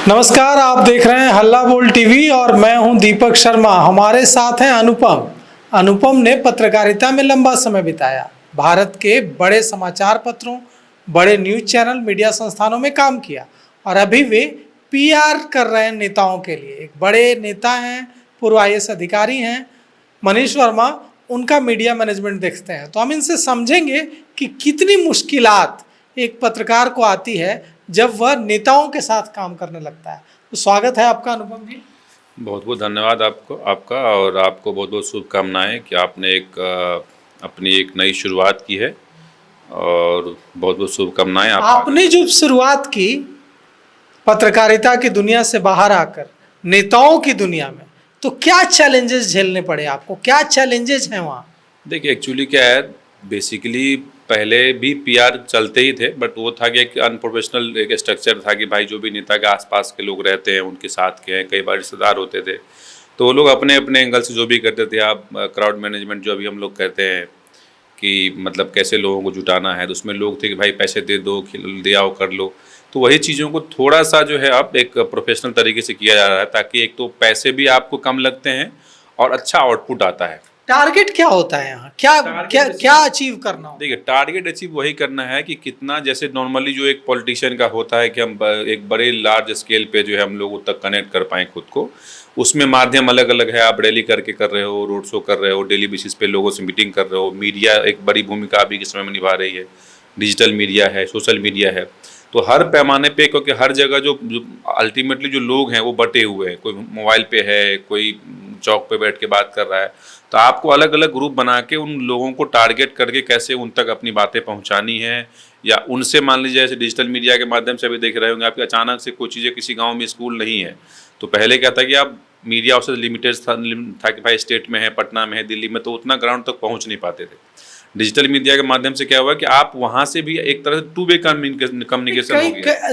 नमस्कार, आप देख रहे हैं हल्ला बोल टीवी और मैं हूं दीपक शर्मा। हमारे साथ हैं अनुपम। अनुपम ने पत्रकारिता में लंबा समय बिताया, भारत के बड़े समाचार पत्रों, बड़े न्यूज चैनल, मीडिया संस्थानों में काम किया और अभी वे पीआर कर रहे हैं नेताओं के लिए। एक बड़े नेता हैं, पूर्व आईएएस अधिकारी हैं मनीष वर्मा, उनका मीडिया मैनेजमेंट देखते हैं। तो हम इनसे समझेंगे कि कितनी मुश्किलात एक पत्रकार को आती है जब वह नेताओं के साथ काम करने लगता है। तो स्वागत है आपका अनुपम जी। बहुत बहुत धन्यवाद आपका और आपको बहुत बहुत शुभकामनाएं कि आपने अपनी एक नई शुरुआत की है और बहुत बहुत शुभकामनाएं। आपने जो शुरुआत की पत्रकारिता की दुनिया से बाहर आकर नेताओं की दुनिया में, तो क्या चैलेंजेस झेलने पड़े आपको? क्या चैलेंजेस हैं वहाँ? देखिए, एक्चुअली क्या है, बेसिकली पहले भी पीआर चलते ही थे, बट वो था कि एक अनप्रोफेशनल एक स्ट्रक्चर था कि भाई जो भी नेता के आसपास के लोग रहते हैं उनके साथ के हैं, कई बार रिश्तेदार होते थे, तो वो लोग अपने अपने एंगल से जो भी करते थे। आप क्राउड मैनेजमेंट जो अभी हम लोग कहते हैं कि मतलब कैसे लोगों को जुटाना है, तो उसमें लोग थे कि भाई पैसे दे दो, दे आओ, कर लो। तो वही चीज़ों को थोड़ा सा जो है अब एक प्रोफेशनल तरीके से किया जा रहा है, ताकि एक तो पैसे भी आपको कम लगते हैं और अच्छा आउटपुट आता है। टारगेट क्या होता है यहाँ? क्या अचीव करना हो? देखिए, टारगेट अचीव वही करना है कि कितना, जैसे नॉर्मली जो एक पॉलिटिशियन का होता है कि हम एक बड़े लार्ज स्केल पे जो है हम लोग तक कनेक्ट कर पाएँ खुद को। उसमें माध्यम अलग अलग है, आप रैली करके कर रहे हो, रोड शो कर रहे हो, डेली बेसिस पे लोगों से मीटिंग कर रहे हो, मीडिया एक बड़ी भूमिका अभी के समय में निभा रही है, डिजिटल मीडिया है, सोशल मीडिया है। तो हर पैमाने पे, क्योंकि हर जगह जो अल्टीमेटली जो लोग हैं वो बटे हुए हैं, कोई मोबाइल पे है, कोई चौक पे बैठ के बात कर रहा है, तो आपको अलग अलग ग्रुप बना के उन लोगों को टारगेट करके कैसे उन तक अपनी बातें पहुंचानी है, या उनसे मान लीजिए जैसे डिजिटल मीडिया के माध्यम से अभी देख रहे होंगे, आपके अचानक से कोई चीज़ें, किसी गांव में स्कूल नहीं है, तो पहले क्या था कि आप मीडिया उससे लिमिटेड था कि भाई स्टेट में है, पटना में है, दिल्ली में, तो उतना ग्राउंड तक पहुँच नहीं पाते थे। डिजिटल मीडिया के माध्यम से क्या हुआ कि आप वहाँ से भी एक तरह से टू वे कम्युनिकेशन हो गया।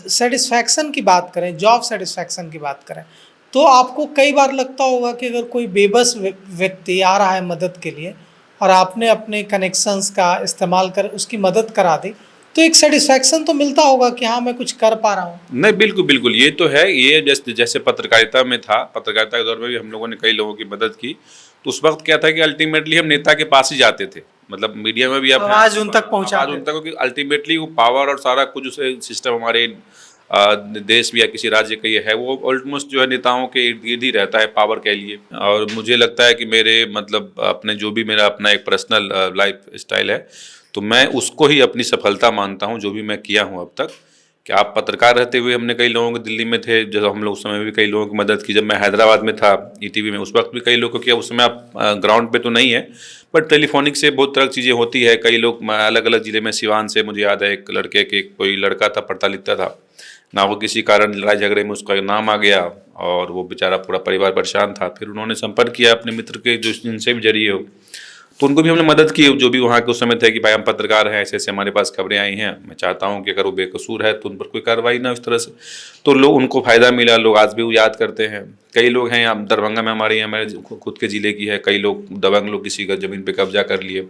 सेटिस्फैक्शन की बात करें, जॉब सेटिस्फैक्शन की बात करें, तो आपको कई बार लगता होगा कि अगर कोई बेबस व्यक्ति आ रहा है मदद के लिए और आपने अपने कनेक्शंस का इस्तेमाल कर उसकी मदद करा दी, तो एक सेटिस्फैक्शन तो मिलता होगा कि हाँ, मैं कुछ कर पा रहा हूँ। नहीं, बिल्कुल बिल्कुल, ये तो है। ये जैसे पत्रकारिता में था, पत्रकारिता के दौर में भी हम लोगों ने कई लोगों की मदद की। तो उस वक्त क्या था कि अल्टीमेटली हम नेता के पास ही जाते थे, मतलब मीडिया में भी आप आवाज उन तक पहुँचा, आवाज उन तक, क्योंकि अल्टीमेटली वो पावर और सारा कुछ उसे सिस्टम हमारे देश या किसी राज्य का ये है, वो ऑलमोस्ट जो है नेताओं के इर्द गिर्द ही रहता है पावर के लिए। और मुझे लगता है कि मेरे मतलब अपने जो भी मेरा अपना एक पर्सनल लाइफ स्टाइल है, तो मैं उसको ही अपनी सफलता मानता हूँ, जो भी मैं किया हूँ अब तक। कि आप पत्रकार रहते हुए हमने कई लोगों को, दिल्ली में थे जब हम लोग, उस समय भी कई लोगों की मदद की। जब मैं हैदराबाद में था ईटीवी में, उस वक्त भी कई लोगों को किया। उस समय आप ग्राउंड पे तो नहीं है, बट टेलीफोनिक से बहुत तरह की चीज़ें होती है। कई लोग अलग अलग ज़िले में, सिवान से मुझे याद है एक लड़के के, कोई लड़का था पढ़ता लिखता था ना, वो किसी कारण लड़ाई झगड़े में उसका नाम आ गया और वो बेचारा पूरा परिवार परेशान था। फिर उन्होंने संपर्क किया अपने मित्र के जो जिनसे भी जरिए हो, तो उनको भी हमने मदद की, जो भी वहाँ के उस समय थे कि भाई हम पत्रकार हैं, ऐसे ऐसे हमारे पास खबरें आई हैं, मैं चाहता हूँ कि अगर वो बेकसूर है तो उन पर कोई कार्रवाई ना, इस तरह से। तो लोग, उनको फ़ायदा मिला, लोग आज भी वो याद करते हैं। कई लोग हैं यहाँ दरभंगा में, हमारे यहाँ, मेरे खुद के ज़िले की है, कई लोग दबंग लोग किसी का ज़मीन पर कब्जा कर लिए,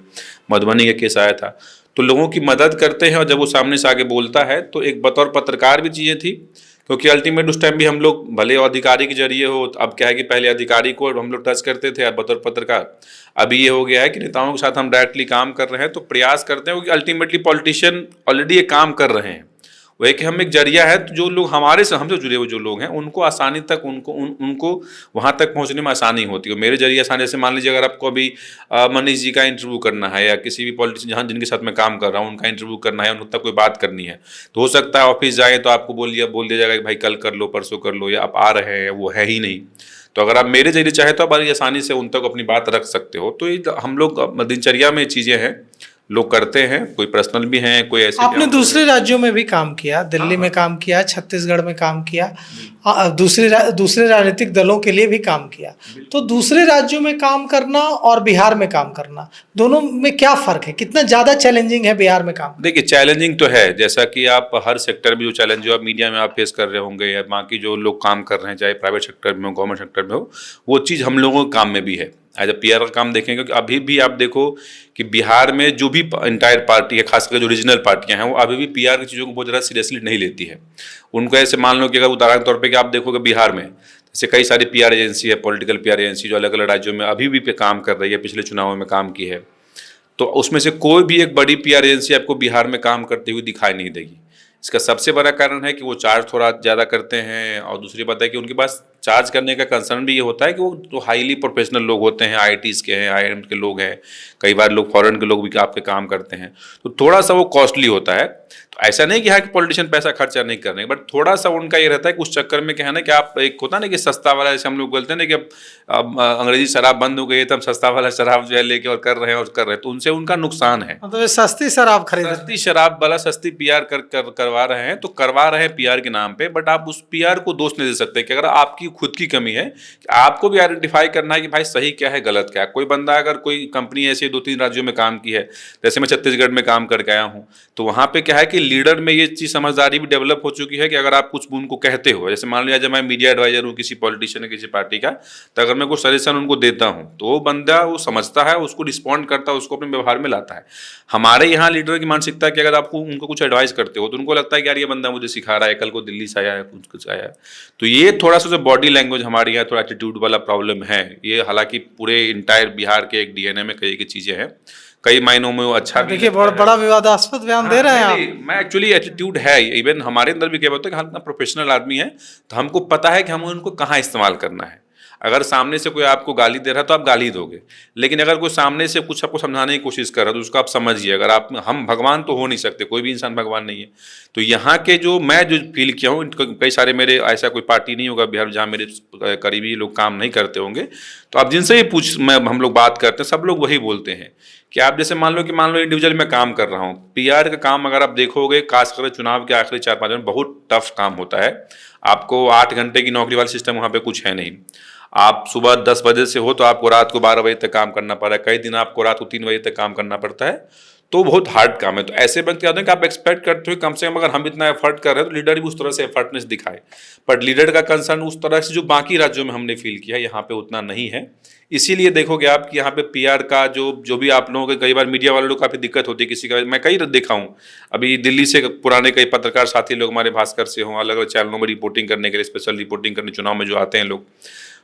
मधुबनी का केस आया था। तो लोगों की मदद करते हैं और जब वो सामने से आके बोलता है तो एक बतौर पत्रकार भी चीज़ें थी, क्योंकि अल्टीमेट उस टाइम भी हम लोग भले अधिकारी के जरिए हो, अब क्या है कि पहले अधिकारी को हम लोग टच करते थे, अब बतौर पत्रकार अभी ये हो गया है कि नेताओं के साथ हम डायरेक्टली काम कर रहे हैं। तो प्रयास करते हैं, क्योंकि अल्टीमेटली पॉलिटिशियन ऑलरेडी ये काम कर रहे हैं, वो है कि हम एक जरिया है, तो जो लोग हमारे से हमसे जुड़े हुए जो लोग हैं उनको आसानी तक, उनको वहाँ तक पहुँचने में आसानी होती है। मेरे जरिए आसानी, जैसे मान लीजिए अगर आपको अभी मनीष जी का इंटरव्यू करना है, या किसी भी पॉलिटिशियन जहाँ जिनके साथ मैं काम कर रहा हूँ उनका इंटरव्यू करना है, उन तक कोई बात करनी है, तो हो सकता है ऑफिस जाए तो आपको बोल दिया जाएगा कि भाई कल कर लो, परसों कर लो, या आप आ रहे हैं, वो है ही नहीं। तो अगर आप मेरे जरिए चाहे तो आप बड़ी आसानी से उन तक अपनी बात रख सकते हो। तो ये हम लोग दिनचर्या में चीज़ें हैं, लोग करते हैं, कोई पर्सनल भी हैं, कोई ऐसे। आपने दूसरे राज्यों में भी काम किया, दिल्ली में काम किया, छत्तीसगढ़ में काम किया, दूसरे राजनीतिक दलों के लिए भी काम किया। तो दूसरे राज्यों में काम करना और बिहार में काम करना, दोनों में क्या फ़र्क है? कितना ज़्यादा चैलेंजिंग है बिहार में काम? देखिए, चैलेंजिंग तो है, जैसा कि आप हर सेक्टर में जो चैलेंज हो, आप मीडिया में आप फेस कर रहे होंगे, या बाकी जो लोग काम कर रहे हैं, चाहे प्राइवेट सेक्टर में हो, गवर्नमेंट सेक्टर में हो, वो चीज़ हम लोगों के काम में भी है। एज अ पीआर का काम देखें, क्योंकि अभी भी आप देखो कि बिहार में जो भी इंटायर पार्टी है, खासकर जो रीजनल पार्टियां हैं, वो अभी भी पीआर की चीज़ों को बहुत ज़्यादा सीरियसली नहीं लेती है। उनको ऐसे मान लो कि अगर उदाहरण के तौर पे कि आप देखोगे बिहार में जैसे कई सारी पीआर एजेंसी है, पॉलिटिकल पीआर एजेंसी जो अलग अलग राज्यों में अभी भी पे काम कर रही है, पिछले चुनावों में काम की है, तो उसमें से कोई भी एक बड़ी पीआर एजेंसी आपको बिहार में काम करते हुए दिखाई नहीं देगी। इसका सबसे बड़ा कारण है कि वो चार्ज थोड़ा ज़्यादा करते हैं, और दूसरी बात है कि उनके पास चार्ज करने का कंसर्न भी ये होता है कि वो तो हाईली प्रोफेशनल लोग होते हैं, आईआईटीज़ के हैं, आईआईएम के लोग हैं, कई बार लोग फॉरेन के लोग भी आपके काम करते हैं, तो थोड़ा सा वो कॉस्टली होता है। तो ऐसा नहीं कि हाँ कि पॉलिटिशियन पैसा खर्चा नहीं कर रहे हैं, बट थोड़ा सा उनका ये रहता है कि उस चक्कर में क्या है ना कि आप एक होता है ना कि सस्ता वाला, जैसे हम लोग बोलते हैं ना कि अब अंग्रेजी शराब बंद हो गई है तो हम सस्ता वाला शराब जो है लेके और कर रहे हैं, तो उनसे उनका नुकसान है। मतलब ये सस्ती शराब खरीद रहे हैं। सस्ती शराब वाला सस्ती पीआर करवा रहे हैं, तो करवा रहे हैं पीआर के नाम पे, बट आप उस पीआर को दोष नहीं दे सकते कि अगर आपकी खुद की कमी है, आपको भी आइडेंटिफाई करना है कि भाई सही क्या है गलत क्या है। कोई बंदा अगर कोई कंपनी ऐसी 2-3 राज्यों में काम की है, जैसे मैं छत्तीसगढ़ में काम करके आया हूँ, तो वहाँ पे क्या है कि लीडर में ये चीज़ समझदारी भी डेवलप हो चुकी है कि अगर आप कुछ उनको कहते हो, जैसे मान लिया जब मैं मीडिया एडवाइजर हूँ किसी पॉलिटिशियन किसी पार्टी का, तो अगर मैं कोई सजेशन उनको देता हूँ तो वो बंदा वो समझता है, उसको रिस्पॉन्ड करता है, उसको अपने व्यवहार में लाता है। हमारे यहाँ लीडर की मानसिकता है कि अगर आपको उनको कुछ एडवाइस करते हो तो उनको लगता है कि यार ये बंदा मुझे सिखा रहा है, कल को दिल्ली से आया है, कुछ आया है। तो ये थोड़ा सा जो बॉडी लैंग्वेज हमारे यहाँ थोड़ा एटीट्यूड वाला प्रॉब्लम है, ये हालांकि पूरे इंटायर बिहार के एक डीएनए में कई चीज़ें हैं, कई मायनों में वो अच्छा भी देखिए लगता है। बड़ा विवादास्पद बयान दे रहे हैं आप। नहीं, मैं एक्चुअली एटीट्यूड है, इवन हमारे अंदर भी क्या होता है कि हम इतना प्रोफेशनल आदमी है, तो हमको पता है कि हम उनको कहाँ इस्तेमाल करना है। अगर सामने से कोई आपको गाली दे रहा है तो आप गाली दोगे, लेकिन अगर कोई सामने से कुछ आपको समझाने की कोशिश कर रहा है तो उसको आप समझिए। अगर आप, हम भगवान तो हो नहीं सकते, कोई भी इंसान भगवान नहीं है। तो यहाँ के जो मैं जो फील किया हूँ, कई सारे मेरे ऐसा कोई पार्टी नहीं होगा बिहार जहाँ मेरे करीबी लोग काम नहीं करते होंगे, तो आप जिनसे भी हम लोग बात करते हैं, सब लोग वही बोलते हैं कि आप जैसे मान लो इंडिविजुअल में काम कर रहा हूँ, पीआर का काम अगर आप देखोगे खासकर चुनाव के आखिरी 4-5 दिन बहुत टफ काम होता है। आपको 8 घंटे की नौकरी वाला सिस्टम वहाँ पे कुछ है नहीं। आप सुबह 10 बजे से हो तो आपको रात को 12 बजे तक काम करना पड़ रहा है, कई दिन आपको रात को 3 बजे तक काम करना पड़ता है, तो बहुत हार्ड काम है। तो ऐसे वक्त क्या होता है कि आप एक्सपेक्ट करते हो कम से कम अगर हम इतना एफर्ट कर रहे हैं तो लीडर भी उस तरह से एफर्टनेस दिखाए, बट लीडर का कंसर्न उस तरह से जो बाकी राज्यों में हमने फील किया है यहाँ पे उतना नहीं है। इसीलिए देखोगे आप कि यहाँ पे पीआर का जो भी आप लोगों के कई बार मीडिया वालों को काफ़ी दिक्कत होती है, किसी का मैं कई देखा हूँ अभी दिल्ली से पुराने कई पत्रकार साथी लोग हमारे भास्कर से हों, अलग अलग चैनलों में रिपोर्टिंग करने के लिए, स्पेशल रिपोर्टिंग करने चुनाव में जो आते हैं लोग,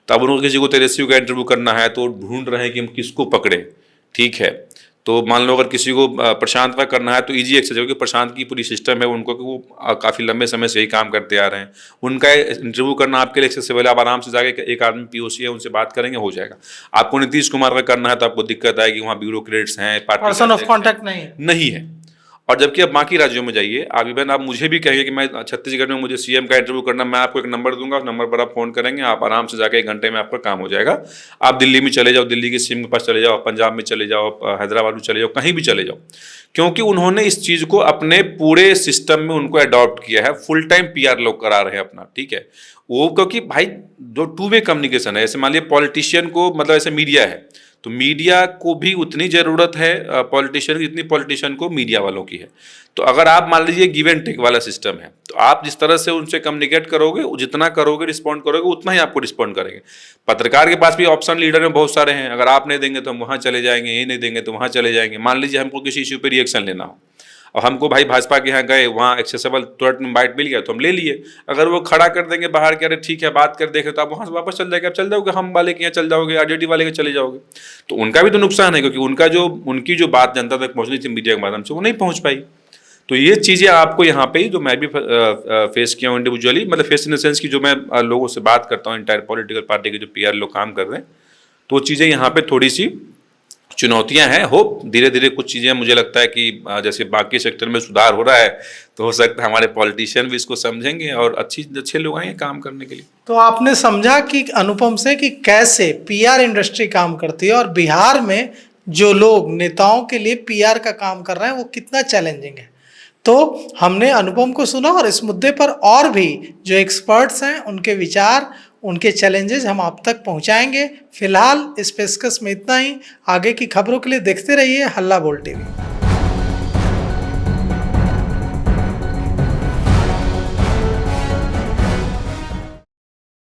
तब उनको किसी को तेजस्वी का इंटरव्यू करना है तो ढूंढ रहे हैं कि हम किसको पकड़े। ठीक है, तो मान लो अगर किसी को प्रशांत का करना है तो इजी एक्सेस है, क्योंकि प्रशांत की पूरी सिस्टम है उनको कि वो काफ़ी लंबे समय से ही काम करते आ रहे हैं। उनका इंटरव्यू करना आपके लिए एक्सेसिबल है, आप आराम से जाके एक आदमी पीओसी है उनसे बात करेंगे, हो जाएगा। आपको नीतीश कुमार का करना है तो आपको दिक्कत आएगी, वहाँ ब्यूरोक्रेट्स हैं, पर्सन ऑफ कॉन्टैक्ट नहीं है। और जबकि अब बाकी राज्यों में जाइए, आप इवन आप मुझे भी कहेंगे कि मैं छत्तीसगढ़ में मुझे सीएम का इंटरव्यू करना, मैं आपको एक नंबर दूंगा, उस नंबर पर आप फोन करेंगे, आप आराम से जाके 1 घंटे में आपका काम हो जाएगा। आप दिल्ली में चले जाओ, दिल्ली के सीएम के पास चले जाओ, पंजाब में चले जाओ, हैदराबाद में चले जाओ, कहीं भी चले जाओ, क्योंकि उन्होंने इस चीज़ को अपने पूरे सिस्टम में उनको अडॉप्ट किया है। फुल टाइम पीआर लोग करा रहे हैं अपना, ठीक है वो, क्योंकि भाई जो 2 वे कम्युनिकेशन है, जैसे मान लीजिए पॉलिटिशियन को, मतलब ऐसे मीडिया है तो मीडिया को भी उतनी ज़रूरत है पॉलिटिशियन की जितनी पॉलिटिशियन को मीडिया वालों की है। तो अगर आप मान लीजिए गिव एंड टेक वाला सिस्टम है, तो आप जिस तरह से उनसे कम्युनिकेट करोगे, जितना करोगे रिस्पॉन्ड करोगे, उतना ही आपको रिस्पॉन्ड करेंगे। पत्रकार के पास भी ऑप्शन लीडर में बहुत सारे हैं, अगर आप नहीं देंगे तो हम वहाँ चले जाएंगे, ये नहीं देंगे तो वहाँ चले जाएंगे। मान लीजिए हमको किसी इश्यू पर रिएक्शन लेना हो और हमको भाई भाजपा के यहाँ गए, वहाँ एक्सेसिबल तुरंत बाइट मिल गया तो हम ले लिए। अगर वो खड़ा कर देंगे बाहर के, अरे ठीक है बात कर देखे, तो आप वहाँ से वापस चल जाएंगे, आप चल जाओगे हम वाले के यहाँ चल जाओगे, आरजेडी वाले के चले जाओगे। तो उनका भी तो नुकसान है, क्योंकि उनकी जो बात जनता तक पहुँचनी थी मीडिया के माध्यम से, वो नहीं पहुँच पाई। तो ये चीज़ें आपको यहाँ पे ही, जो मैं भी फेस किया हूँ इंडिविजुअली, मतलब फेस इन द सेंस की जो मैं लोगों से बात करता हूँ इंटायर पॉलिटिकल पार्टी के जो पीआर लोग काम कर रहे हैं, तो चीज़ें यहाँ पे थोड़ी सी चुनौतियां हैं। होप धीरे धीरे कुछ चीज़ें मुझे लगता है कि जैसे बाकी सेक्टर में सुधार हो रहा है, तो हो सकता है हमारे पॉलिटिशियन भी इसको समझेंगे और अच्छे लोग आएंगे काम करने के लिए। तो आपने समझा कि अनुपम से कि कैसे पीआर इंडस्ट्री काम करती है और बिहार में जो लोग नेताओं के लिए पीआर का काम कर रहे हैं वो कितना चैलेंजिंग है। तो हमने अनुपम को सुना और इस मुद्दे पर और भी जो एक्सपर्ट्स हैं उनके विचार, उनके चैलेंजेस हम आप तक पहुंचाएंगे। फिलहाल इस पेशकश में इतना ही। आगे की खबरों के लिए देखते रहिए हल्ला बोल टीवी।